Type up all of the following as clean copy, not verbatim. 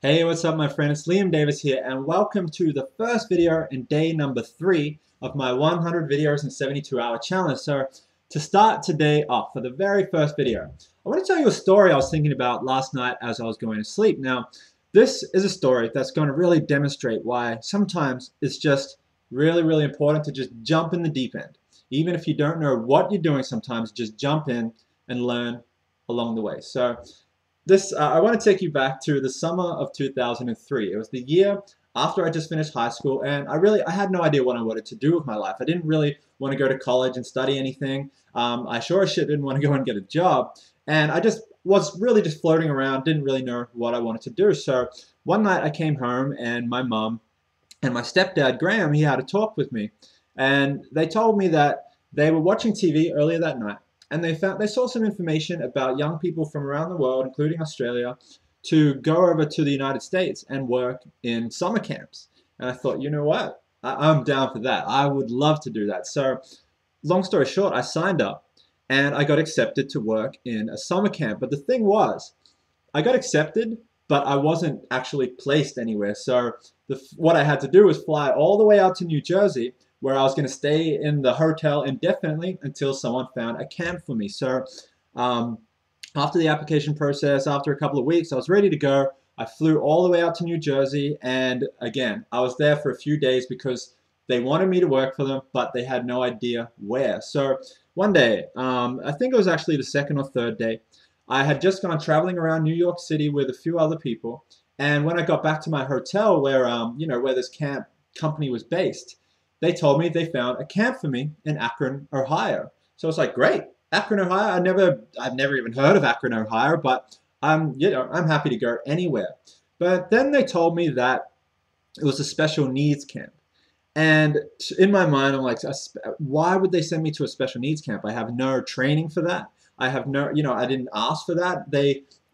Hey, what's up, my friend? It's Liam Davis here, and welcome to the first video in day number 3 of my 100 videos in 72-hour challenge. So, to start today off, for the very first video, I want to tell you a story I was thinking about last night as I was going to sleep. Now, this is a story that's going to really demonstrate why sometimes it's just really important to just jump in the deep end. Even if you don't know what you're doing, sometimes just jump in and learn along the way. So, I want to take you back to the summer of 2003. It was the year after I just finished high school, and I had no idea what I wanted to do with my life. I didn't really want to go to college and study anything. I sure as shit didn't want to go and get a job, and I just was really just floating around, didn't really know what I wanted to do. So one night I came home, and my mom and my stepdad Graham, he had a talk with me, and they told me that they were watching TV earlier that night, and they saw some information about young people from around the world, including Australia, to go over to the United States and work in summer camps. And I thought, you know what? I'm down for that. I would love to do that. So, long story short, I signed up and I got accepted to work in a summer camp. But the thing was, I got accepted, but I wasn't actually placed anywhere. So what I had to do was fly all the way out to New Jersey, where I was going to stay in the hotel indefinitely until someone found a camp for me. So um, after the application process, after a couple of weeks, I was ready to go. I flew all the way out to New Jersey, and again, I was there for a few days because they wanted me to work for them, but they had no idea where. So one day, I think it was actually the second or third day, I had just gone traveling around New York City with a few other people, and when I got back to my hotel where this camp company was based, they told me they found a camp for me in Akron, Ohio. So I was like, great, Akron, Ohio. I've never even heard of Akron, Ohio, but I'm happy to go anywhere. But then they told me that it was a special needs camp. And in my mind, I'm like, why would they send me to a special needs camp? I have no training for that. I have no, I didn't ask for that.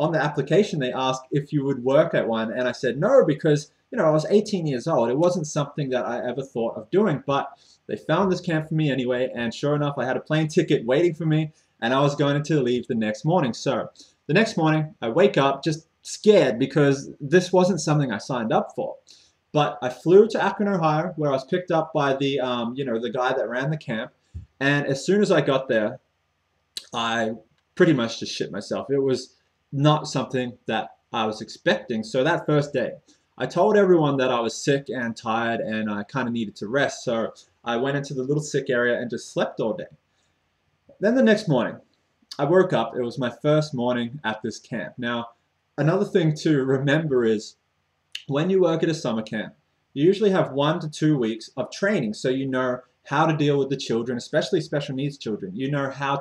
On the application, they asked if you would work at one. And I said no because, I was 18 years old. It wasn't something that I ever thought of doing. But they found this camp for me anyway. And sure enough, I had a plane ticket waiting for me. And I was going to leave the next morning. So the next morning, I wake up just scared because this wasn't something I signed up for. But I flew to Akron, Ohio, where I was picked up by the guy that ran the camp. And as soon as I got there, I pretty much just shit myself. It was not something that I was expecting. So that first day, I told everyone that I was sick and tired and I kind of needed to rest. So I went into the little sick area and just slept all day. Then the next morning, I woke up. It was my first morning at this camp. Now, another thing to remember is when you work at a summer camp, you usually have 1 to 2 weeks of training so you know how to deal with the children, especially special needs children. You know how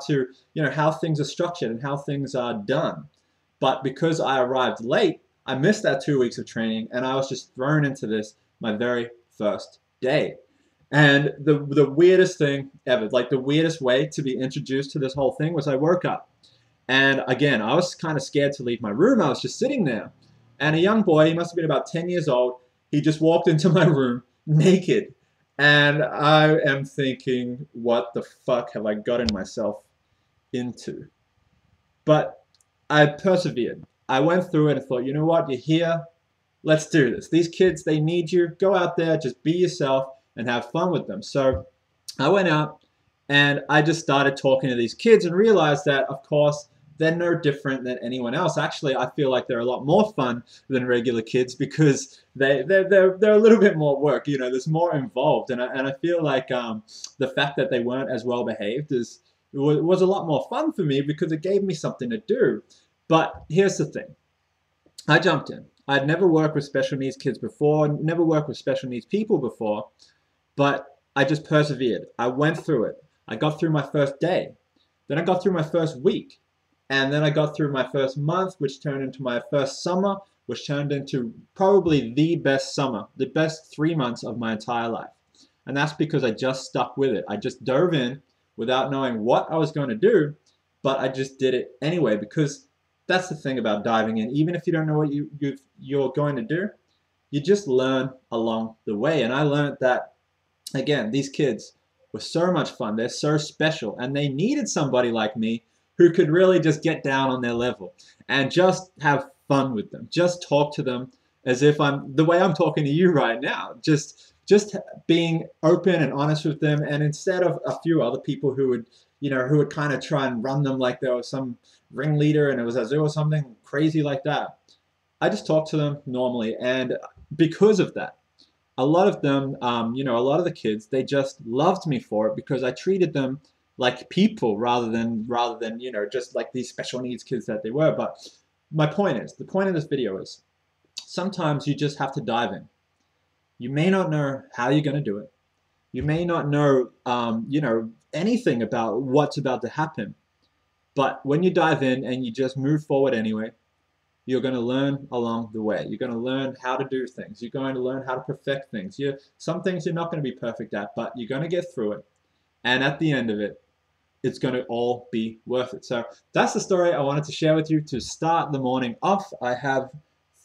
things are structured and how things are done. But because I arrived late, I missed that 2 weeks of training and I was just thrown into this my very first day. And the weirdest thing ever, like the weirdest way to be introduced to this whole thing was I woke up. And again, I was kind of scared to leave my room. I was just sitting there. And a young boy, he must have been about 10 years old, he just walked into my room naked. And I am thinking, what the fuck have I gotten myself into? But I persevered. I went through it and thought, you know what, you're here. Let's do this. These kids, they need you. Go out there, just be yourself and have fun with them. So I went out and I just started talking to these kids and realized that, of course, they're no different than anyone else. Actually, I feel like they're a lot more fun than regular kids because they're a little bit more work. There's more involved, and I feel like the fact that they weren't as well behaved was a lot more fun for me because it gave me something to do. But here's the thing: I jumped in. I'd never worked with special needs kids before, never worked with special needs people before, but I just persevered. I went through it. I got through my first day. Then I got through my first week. And then I got through my first month, which turned into my first summer, which turned into probably the best summer, the best 3 months of my entire life. And that's because I just stuck with it. I just dove in without knowing what I was going to do, but I just did it anyway because that's the thing about diving in. Even if you don't know what you're going to do, you just learn along the way. And I learned that, again, these kids were so much fun. They're so special. And they needed somebody like me who could really just get down on their level and just have fun with them. Just talk to them as if I'm the way I'm talking to you right now, just being open and honest with them. And instead of a few other people who would, who would kind of try and run them like there was some ringleader and it was Azul or something crazy like that, I just talked to them normally. And because of that, a lot of them, a lot of the kids, they just loved me for it because I treated them like people rather than just like these special needs kids that they were. But the point of this video is sometimes you just have to dive in. You may not know how you're going to do it. You may not know, anything about what's about to happen. But when you dive in and you just move forward anyway, you're going to learn along the way. You're going to learn how to do things. You're going to learn how to perfect things. Some things you're not going to be perfect at, but you're going to get through it. And at the end of it, it's going to all be worth it. So that's the story I wanted to share with you to start the morning off. I have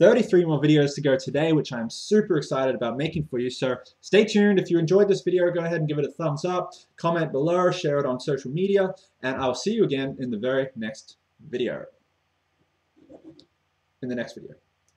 33 more videos to go today, which I'm super excited about making for you. So stay tuned. If you enjoyed this video, go ahead and give it a thumbs up, comment below, share it on social media, and I'll see you again in the very next video.